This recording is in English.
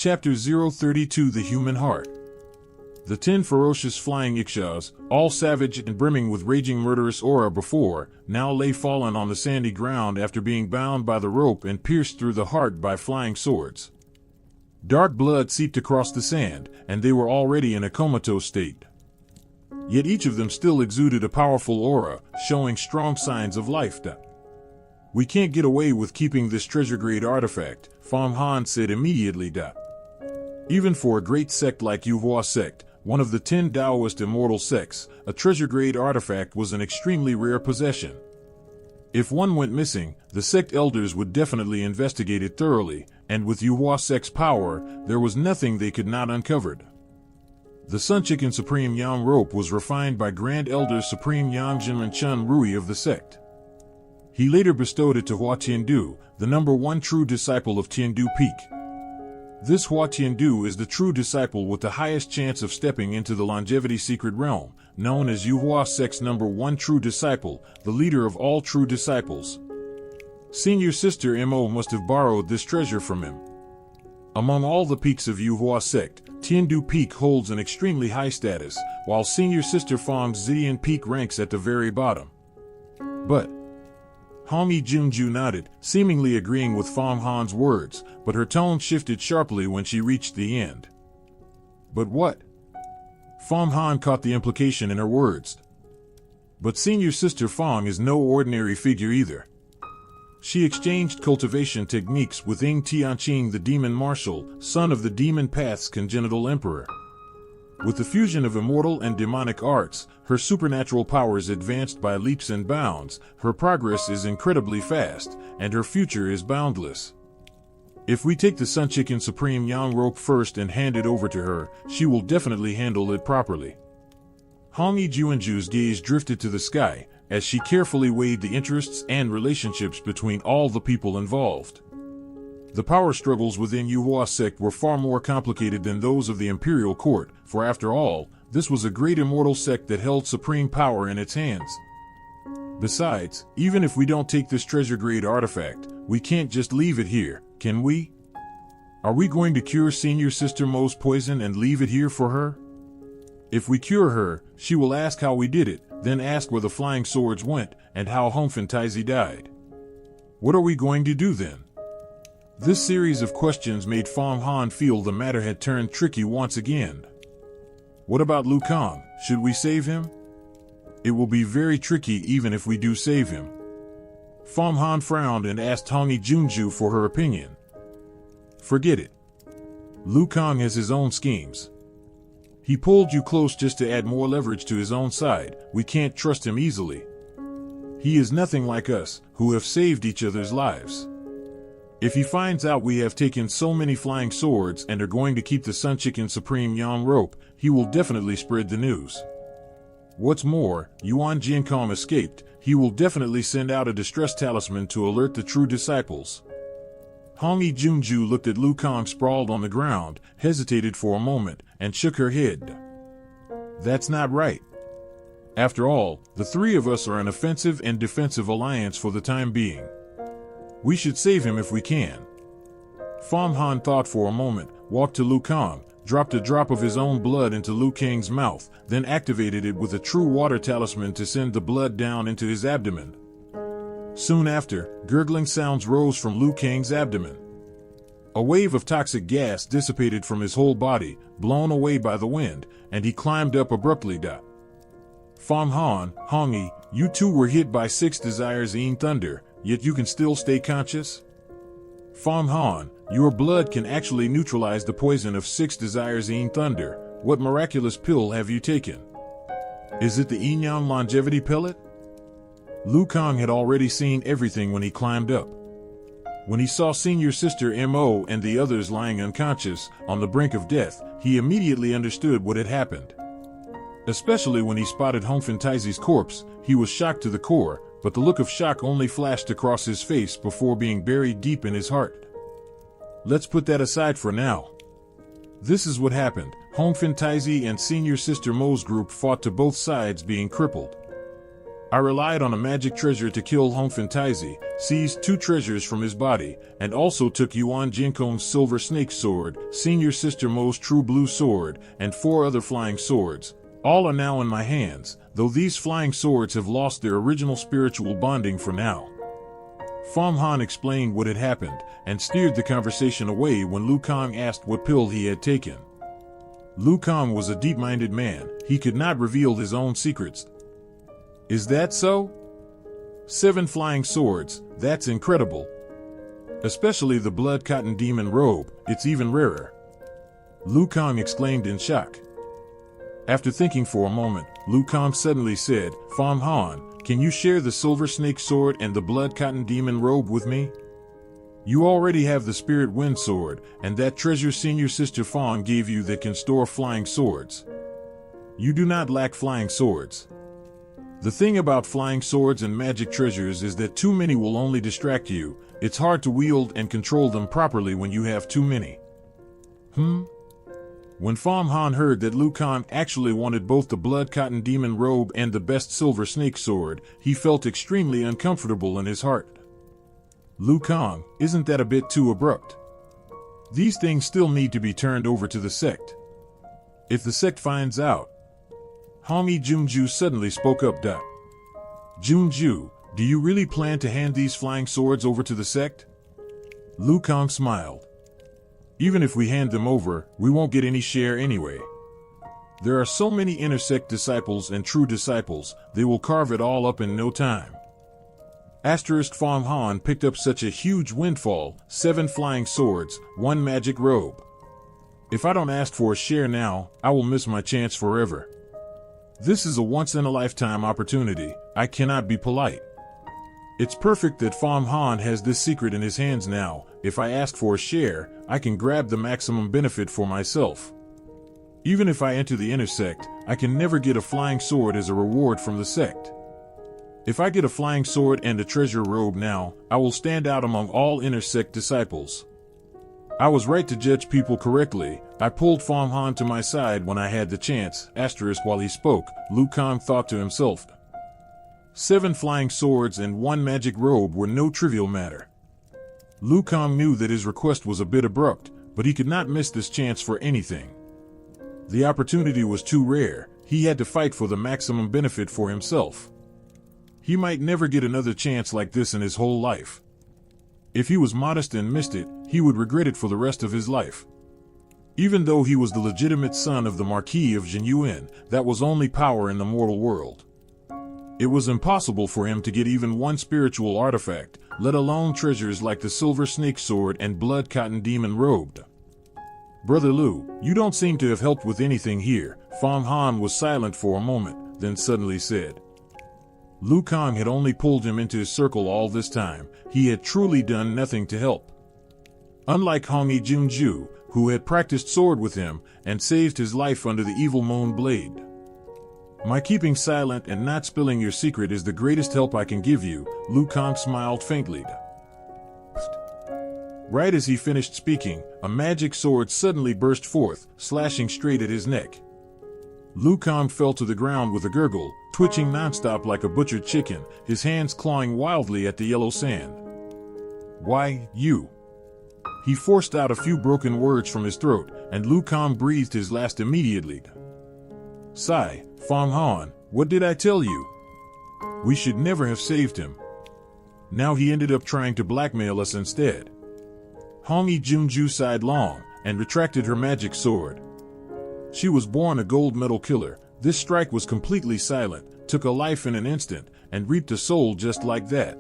Chapter 032 The Human Heart. The 10 ferocious flying Xianxias, all savage and brimming with raging murderous aura before, now lay fallen on the sandy ground after being bound by the rope and pierced through the heart by flying swords. Dark blood seeped across the sand, and they were already in a comatose state. Yet each of them still exuded a powerful aura, showing strong signs of life. We can't get away with keeping this treasure-grade artifact, Fang Han said immediately. Even for a great sect like Yuhua sect, one of the 10 Taoist immortal sects, a treasure-grade artifact was an extremely rare possession. If one went missing, the sect elders would definitely investigate it thoroughly, and with Yuhua sect's power, there was nothing they could not uncover. The Sunchicken Supreme Yang rope was refined by Grand Elder Supreme Yang Jinmen Chun Rui of the sect. He later bestowed it to Hua Tiandu, the number 1 true disciple of Tiandu Peak. This Hua Tiandu is the true disciple with the highest chance of stepping into the longevity secret realm, known as Yuhua sect's number 1 true disciple, the leader of all true disciples. Senior Sister Mo must have borrowed this treasure from him. Among all the peaks of Yuhua sect, Tiandu Peak holds an extremely high status, while Senior Sister Fang's Zidian Peak ranks at the very bottom. But Hongyi Junju nodded, seemingly agreeing with Fang Han's words, but her tone shifted sharply when she reached the end. But what? Fang Han caught the implication in her words. But Senior Sister Fang is no ordinary figure either. She exchanged cultivation techniques with Ying Tianqing, the demon marshal, son of the demon path's congenital emperor. With the fusion of immortal and demonic arts, her supernatural powers advanced by leaps and bounds, her progress is incredibly fast, and her future is boundless. If we take the Sunchicken Supreme Yang rope first and hand it over to her, she will definitely handle it properly. Hongyi Juanju's gaze drifted to the sky, as she carefully weighed the interests and relationships between all the people involved. The power struggles within Yuhua sect were far more complicated than those of the imperial court, for after all, this was a great immortal sect that held supreme power in its hands. Besides, even if we don't take this treasure-grade artifact, we can't just leave it here, can we? Are we going to cure Senior Sister Mo's poison and leave it here for her? If we cure her, she will ask how we did it, then ask where the flying swords went, and how Hongfen Taizi died. What are we going to do then? This series of questions made Fang Han feel the matter had turned tricky once again. What about Lu Kang? Should we save him? It will be very tricky even if we do save him. Fang Han frowned and asked Hongyi Junju for her opinion. Forget it. Lu Kang has his own schemes. He pulled you close just to add more leverage to his own side. We can't trust him easily. He is nothing like us, who have saved each other's lives. If he finds out we have taken so many flying swords and are going to keep the Sunchicken Supreme Yang rope, he will definitely spread the news. What's more, Yuan Jiankong escaped. He will definitely send out a distress talisman to alert the true disciples. Hongyi Junju looked at Lu Kang sprawled on the ground, hesitated for a moment, and shook her head. That's not right. After all, the 3 of us are an offensive and defensive alliance for the time being. We should save him if we can. Fang Han thought for a moment, walked to Lu Kang, dropped a drop of his own blood into Lu Kang's mouth, then activated it with a true water talisman to send the blood down into his abdomen. Soon after, gurgling sounds rose from Lu Kang's abdomen. A wave of toxic gas dissipated from his whole body, blown away by the wind, and he climbed up abruptly. Fang Han, Hongyi, you two were hit by 6 desires in thunder, yet you can still stay conscious? Fang Han, your blood can actually neutralize the poison of 6 desires in thunder. What miraculous pill have you taken? Is it the Yinyang longevity pellet? Lu Kang had already seen everything when he climbed up. When he saw Senior Sister Mo and the others lying unconscious, on the brink of death, he immediately understood what had happened. Especially when he spotted Hongfen Taizi's corpse, he was shocked to the core, but the look of shock only flashed across his face before being buried deep in his heart. Let's put that aside for now. This is what happened. Hongfen Taizi and Senior Sister Mo's group fought to both sides being crippled. I relied on a magic treasure to kill Hongfen Taizi, seized 2 treasures from his body, and also took Yuan Jinkong's silver snake sword, senior sister Mo's true blue sword, and 4 other flying swords. All are now in my hands, though these flying swords have lost their original spiritual bonding for now. Fang Han explained what had happened, and steered the conversation away when Lu Kang asked what pill he had taken. Lu Kang was a deep-minded man. He could not reveal his own secrets. Is that so? 7 flying swords, that's incredible. Especially the blood cotton demon robe, it's even rarer. Lu Kang exclaimed in shock. After thinking for a moment, Lu Kang suddenly said, Fang Han, can you share the silver snake sword and the blood cotton demon robe with me? You already have the spirit wind sword, and that treasure senior sister Fang gave you that can store flying swords. You do not lack flying swords. The thing about flying swords and magic treasures is that too many will only distract you. It's hard to wield and control them properly when you have too many. When Fang Han heard that Lu Kang actually wanted both the blood cotton demon robe and the best silver snake sword, he felt extremely uncomfortable in his heart. Lu Kang, isn't that a bit too abrupt? These things still need to be turned over to the sect. If the sect finds out. Hongi Junju suddenly spoke up. Junju, do you really plan to hand these flying swords over to the sect? Lu Kang smiled. Even if we hand them over, we won't get any share anyway. There are so many inner sect disciples and true disciples, they will carve it all up in no time. Fang Han picked up such a huge windfall, 7 flying swords, 1 magic robe. If I don't ask for a share now, I will miss my chance forever. This is a once-in-a-lifetime opportunity. I cannot be polite. It's perfect that Fang Han has this secret in his hands now. If I ask for a share, I can grab the maximum benefit for myself. Even if I enter the inner sect, I can never get a flying sword as a reward from the sect. If I get a flying sword and a treasure robe now, I will stand out among all inner sect disciples. I was right to judge people correctly. I pulled Fang Han to my side when I had the chance. While he spoke, Lu Kang thought to himself. 7 flying swords and 1 magic robe were no trivial matter. Lu Kang knew that his request was a bit abrupt, but he could not miss this chance for anything. The opportunity was too rare. He had to fight for the maximum benefit for himself. He might never get another chance like this in his whole life. If he was modest and missed it, he would regret it for the rest of his life. Even though he was the legitimate son of the Marquis of Jinyuan, that was only power in the mortal world. It was impossible for him to get even 1 spiritual artifact, let alone treasures like the silver snake sword and blood cotton demon robe. Brother Lu, you don't seem to have helped with anything here. Fang Han was silent for a moment, then suddenly said. Lu Kang had only pulled him into his circle all this time. He had truly done nothing to help. Unlike Hongi Junju, who had practiced sword with him and saved his life under the evil moon blade. My keeping silent and not spilling your secret is the greatest help I can give you, Lu Kang smiled faintly. Right as he finished speaking, a magic sword suddenly burst forth, slashing straight at his neck. Lu Kang fell to the ground with a gurgle, twitching nonstop like a butchered chicken, his hands clawing wildly at the yellow sand. Why, you! He forced out a few broken words from his throat, and Lu Kang breathed his last immediately. Sigh, Fang Han, what did I tell you? We should never have saved him. Now he ended up trying to blackmail us instead. Hongi Junju sighed long, and retracted her magic sword. She was born a gold medal killer. This strike was completely silent, took a life in an instant, and reaped a soul just like that.